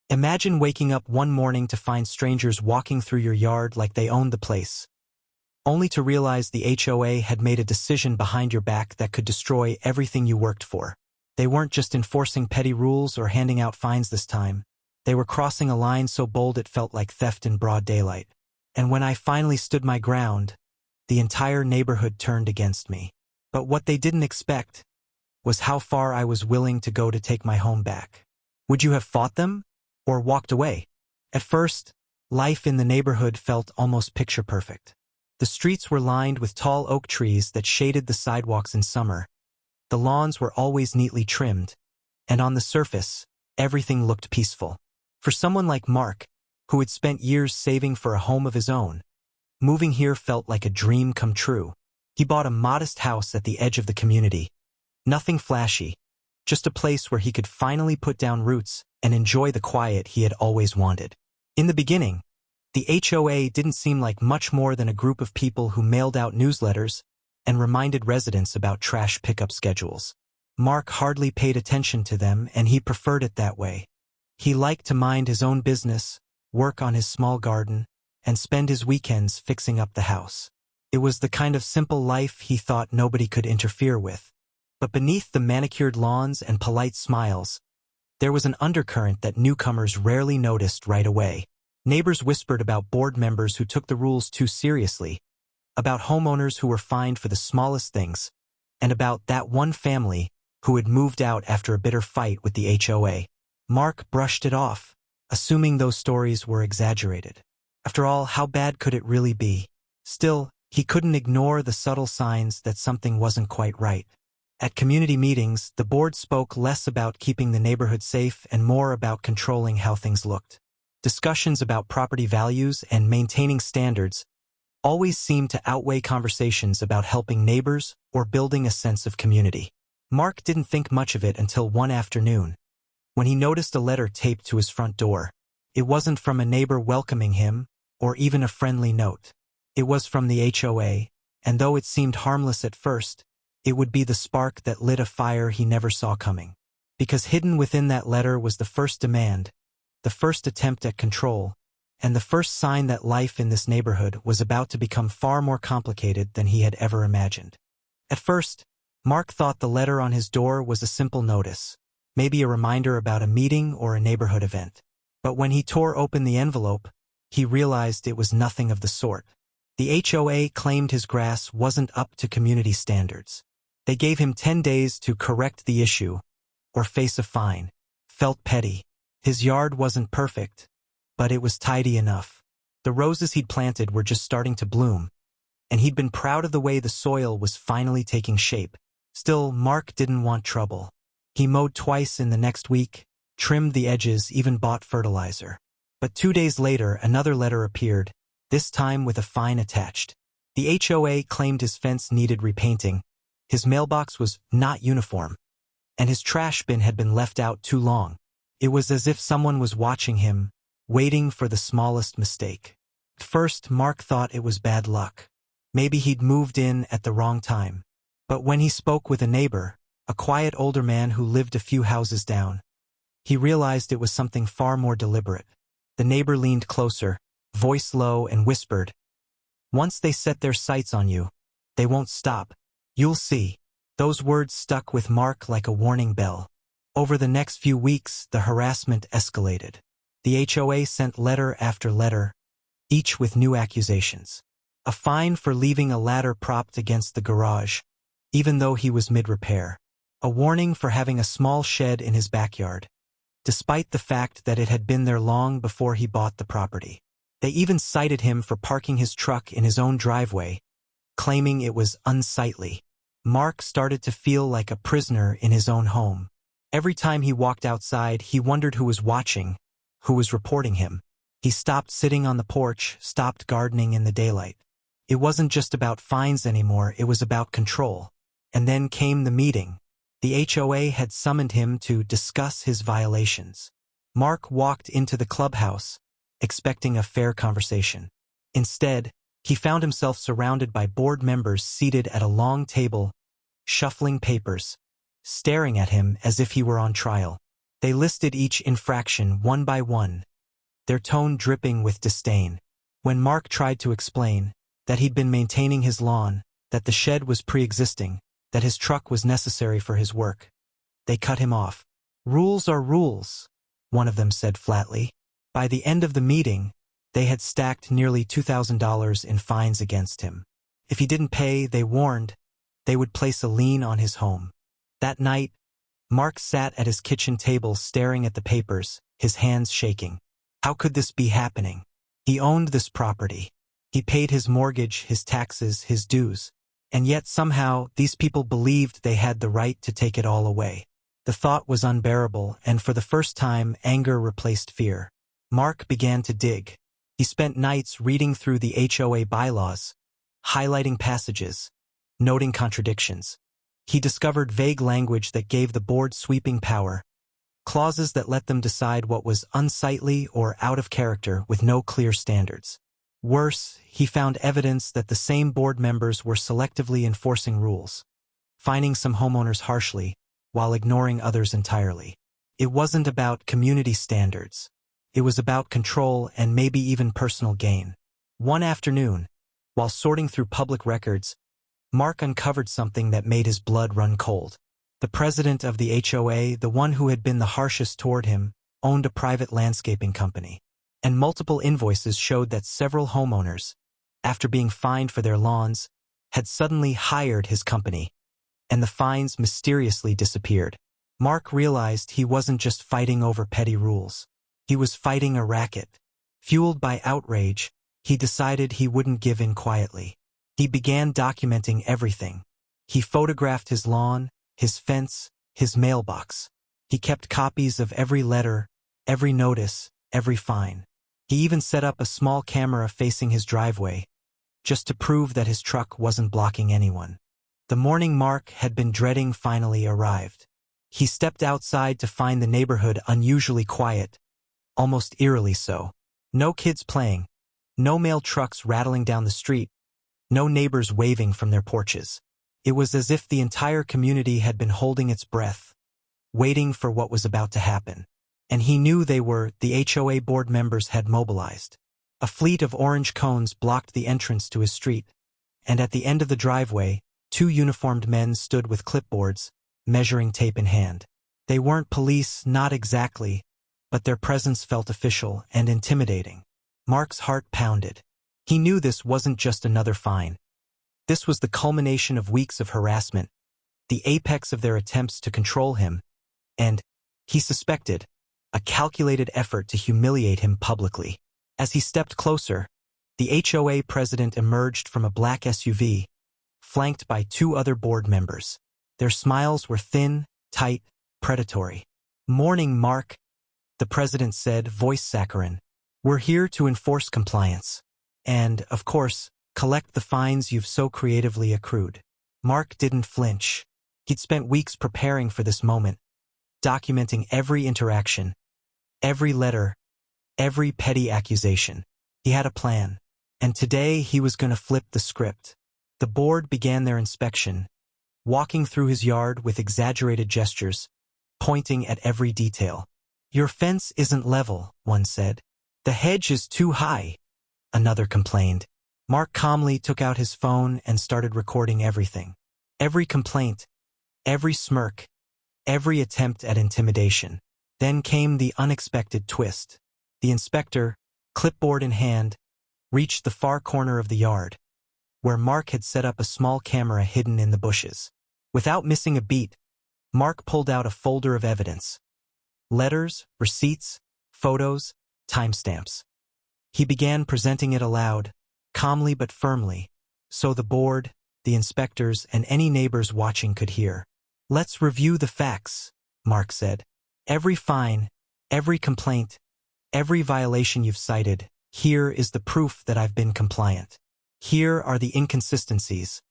Imagine waking up one morning to find strangers walking through your yard like they owned the place, only to realize the HOA had made a decision behind your back that could destroy everything you worked for. They weren't just enforcing petty rules or handing out fines this time. They were crossing a line so bold it felt like theft in broad daylight. And when I finally stood my ground, the entire neighborhood turned against me. But what they didn't expect was how far I was willing to go to take my home back. Would you have fought them or walked away? At first, life in the neighborhood felt almost picture-perfect. The streets were lined with tall oak trees that shaded the sidewalks in summer. The lawns were always neatly trimmed, and on the surface, everything looked peaceful. For someone like Mark, who had spent years saving for a home of his own, moving here felt like a dream come true. He bought a modest house at the edge of the community. Nothing flashy, just a place where he could finally put down roots and enjoy the quiet he had always wanted. In the beginning, the HOA didn't seem like much more than a group of people who mailed out newsletters and reminded residents about trash pickup schedules. Mark hardly paid attention to them, and he preferred it that way. He liked to mind his own business, work on his small garden, and spend his weekends fixing up the house. It was the kind of simple life he thought nobody could interfere with. But beneath the manicured lawns and polite smiles, there was an undercurrent that newcomers rarely noticed right away. Neighbors whispered about board members who took the rules too seriously, about homeowners who were fined for the smallest things, and about that one family who had moved out after a bitter fight with the HOA. Mark brushed it off, assuming those stories were exaggerated. After all, how bad could it really be? Still, he couldn't ignore the subtle signs that something wasn't quite right. At community meetings, the board spoke less about keeping the neighborhood safe and more about controlling how things looked. Discussions about property values and maintaining standards always seemed to outweigh conversations about helping neighbors or building a sense of community. Mark didn't think much of it until one afternoon, when he noticed a letter taped to his front door. It wasn't from a neighbor welcoming him, or even a friendly note. It was from the HOA, and though it seemed harmless at first, it would be the spark that lit a fire he never saw coming. Because hidden within that letter was the first demand, the first attempt at control, and the first sign that life in this neighborhood was about to become far more complicated than he had ever imagined. At first, Mark thought the letter on his door was a simple notice, maybe a reminder about a meeting or a neighborhood event. But when he tore open the envelope, he realized it was nothing of the sort. The HOA claimed his grass wasn't up to community standards. They gave him 10 days to correct the issue, or face a fine. Felt petty. His yard wasn't perfect, but it was tidy enough. The roses he'd planted were just starting to bloom, and he'd been proud of the way the soil was finally taking shape. Still, Mark didn't want trouble. He mowed twice in the next week, trimmed the edges, even bought fertilizer. But 2 days later, another letter appeared, this time with a fine attached. The HOA claimed his fence needed repainting, his mailbox was not uniform, and his trash bin had been left out too long. It was as if someone was watching him, waiting for the smallest mistake. At first, Mark thought it was bad luck. Maybe he'd moved in at the wrong time. But when he spoke with a neighbor, a quiet older man who lived a few houses down, he realized it was something far more deliberate. The neighbor leaned closer, voice low, and whispered, "Once they set their sights on you, they won't stop. You'll see." Those words stuck with Mark like a warning bell. Over the next few weeks, the harassment escalated. The HOA sent letter after letter, each with new accusations. A fine for leaving a ladder propped against the garage, even though he was mid-repair. A warning for having a small shed in his backyard, despite the fact that it had been there long before he bought the property. They even cited him for parking his truck in his own driveway, claiming it was unsightly. Mark started to feel like a prisoner in his own home. Every time he walked outside, he wondered who was watching, who was reporting him. He stopped sitting on the porch, stopped gardening in the daylight. It wasn't just about fines anymore, it was about control. And then came the meeting. The HOA had summoned him to discuss his violations. Mark walked into the clubhouse, expecting a fair conversation. Instead, he found himself surrounded by board members seated at a long table, shuffling papers, staring at him as if he were on trial. They listed each infraction one by one, their tone dripping with disdain. When Mark tried to explain that he'd been maintaining his lawn, that the shed was pre-existing, that his truck was necessary for his work, they cut him off. "Rules are rules," one of them said flatly. By the end of the meeting, they had stacked nearly $2,000 in fines against him. If he didn't pay, they warned, they would place a lien on his home. That night, Mark sat at his kitchen table staring at the papers, his hands shaking. How could this be happening? He owned this property. He paid his mortgage, his taxes, his dues. And yet somehow these people believed they had the right to take it all away. The thought was unbearable, and for the first time, anger replaced fear. Mark began to dig. He spent nights reading through the HOA bylaws, highlighting passages, noting contradictions. He discovered vague language that gave the board sweeping power, clauses that let them decide what was unsightly or out of character with no clear standards. Worse, he found evidence that the same board members were selectively enforcing rules, fining some homeowners harshly, while ignoring others entirely. It wasn't about community standards. It was about control and maybe even personal gain. One afternoon, while sorting through public records, Mark uncovered something that made his blood run cold. The president of the HOA, the one who had been the harshest toward him, owned a private landscaping company. And multiple invoices showed that several homeowners, after being fined for their lawns, had suddenly hired his company, and the fines mysteriously disappeared. Mark realized he wasn't just fighting over petty rules. He was fighting a racket. Fueled by outrage, he decided he wouldn't give in quietly. He began documenting everything. He photographed his lawn, his fence, his mailbox. He kept copies of every letter, every notice, every fine. He even set up a small camera facing his driveway, just to prove that his truck wasn't blocking anyone. The morning Mark had been dreading finally arrived. He stepped outside to find the neighborhood unusually quiet, almost eerily so. No kids playing, no mail trucks rattling down the street, no neighbors waving from their porches. It was as if the entire community had been holding its breath, waiting for what was about to happen. And he knew the HOA board members had mobilized. A fleet of orange cones blocked the entrance to his street, and at the end of the driveway, 2 uniformed men stood with clipboards, measuring tape in hand. They weren't police, not exactly, but their presence felt official and intimidating. Mark's heart pounded. He knew this wasn't just another fine. This was the culmination of weeks of harassment, the apex of their attempts to control him, and, he suspected, a calculated effort to humiliate him publicly. As he stepped closer, the HOA president emerged from a black SUV, flanked by 2 other board members. Their smiles were thin, tight, predatory. "Morning, Mark," the president said, voice saccharine. "We're here to enforce compliance. And, of course, collect the fines you've so creatively accrued." Mark didn't flinch. He'd spent weeks preparing for this moment, documenting every interaction, every letter, every petty accusation. He had a plan, and today he was going to flip the script. The board began their inspection, walking through his yard with exaggerated gestures, pointing at every detail. "Your fence isn't level," one said. "The hedge is too high," another complained. Mark calmly took out his phone and started recording everything. Every complaint, every smirk, every attempt at intimidation. Then came the unexpected twist. The inspector, clipboard in hand, reached the far corner of the yard, where Mark had set up a small camera hidden in the bushes. Without missing a beat, Mark pulled out a folder of evidence. Letters, receipts, photos, timestamps. He began presenting it aloud, calmly but firmly, so the board, the inspectors, and any neighbors watching could hear. "Let's review the facts," Mark said. "Every fine, every complaint, every violation you've cited, here is the proof that I've been compliant. Here are the inconsistencies,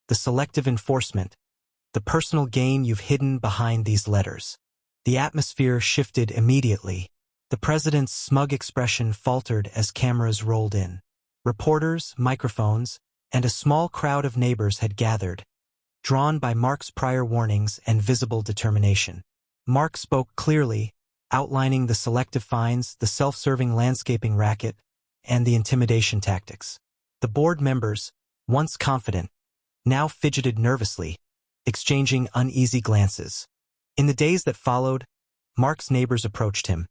the selective enforcement, the personal gain you've hidden behind these letters." The atmosphere shifted immediately. The president's smug expression faltered as cameras rolled in. Reporters, microphones, and a small crowd of neighbors had gathered, drawn by Mark's prior warnings and visible determination. Mark spoke clearly, outlining the selective fines, the self-serving landscaping racket, and the intimidation tactics. The board members, once confident, now fidgeted nervously, exchanging uneasy glances. In the days that followed, Mark's neighbors approached him,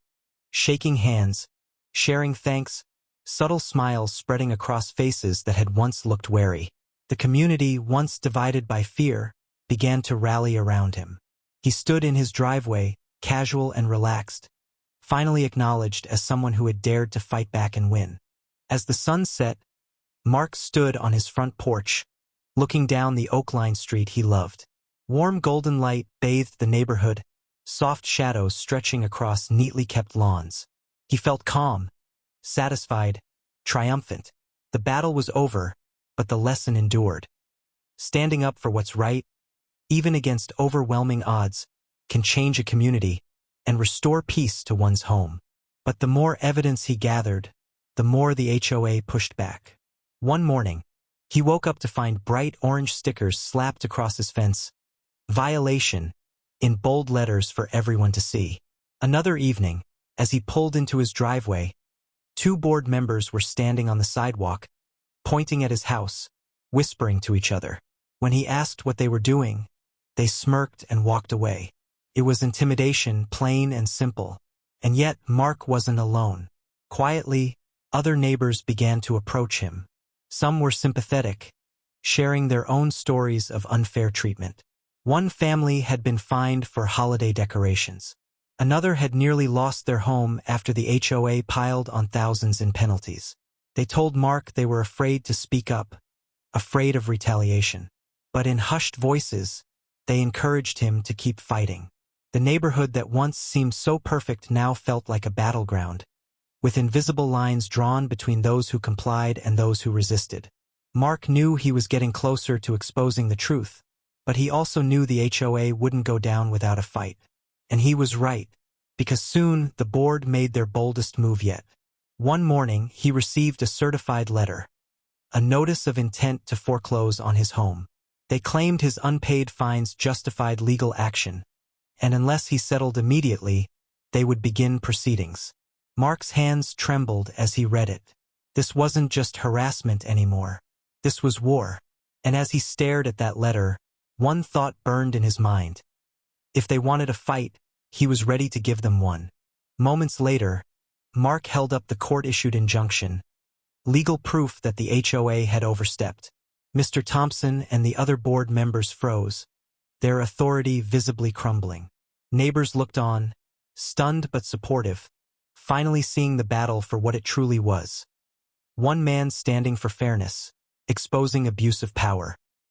shaking hands, sharing thanks, subtle smiles spreading across faces that had once looked wary. The community, once divided by fear, began to rally around him. He stood in his driveway, casual and relaxed, finally acknowledged as someone who had dared to fight back and win. As the sun set, Mark stood on his front porch, looking down the oak-lined street he loved. Warm golden light bathed the neighborhood, soft shadows stretching across neatly kept lawns. He felt calm, satisfied, triumphant. The battle was over, but the lesson endured. Standing up for what's right, even against overwhelming odds, can change a community and restore peace to one's home. But the more evidence he gathered, the more the HOA pushed back. One morning, he woke up to find bright orange stickers slapped across his fence. Violation, in bold letters for everyone to see. Another evening, as he pulled into his driveway, two board members were standing on the sidewalk, pointing at his house, whispering to each other. When he asked what they were doing, they smirked and walked away. It was intimidation, plain and simple. And yet Mark wasn't alone. Quietly, other neighbors began to approach him. Some were sympathetic, sharing their own stories of unfair treatment. One family had been fined for holiday decorations. Another had nearly lost their home after the HOA piled on thousands in penalties. They told Mark they were afraid to speak up, afraid of retaliation. But in hushed voices, they encouraged him to keep fighting. The neighborhood that once seemed so perfect now felt like a battleground, with invisible lines drawn between those who complied and those who resisted. Mark knew he was getting closer to exposing the truth, but he also knew the HOA wouldn't go down without a fight. And he was right, because soon the board made their boldest move yet. One morning, he received a certified letter, a notice of intent to foreclose on his home. They claimed his unpaid fines justified legal action, and unless he settled immediately, they would begin proceedings. Mark's hands trembled as he read it. This wasn't just harassment anymore. This was war. And as he stared at that letter, one thought burned in his mind. If they wanted a fight, he was ready to give them one. Moments later, Mark held up the court-issued injunction, legal proof that the HOA had overstepped. Mr. Thompson and the other board members froze, their authority visibly crumbling. Neighbors looked on, stunned but supportive, finally seeing the battle for what it truly was. One man standing for fairness, exposing abuse of power.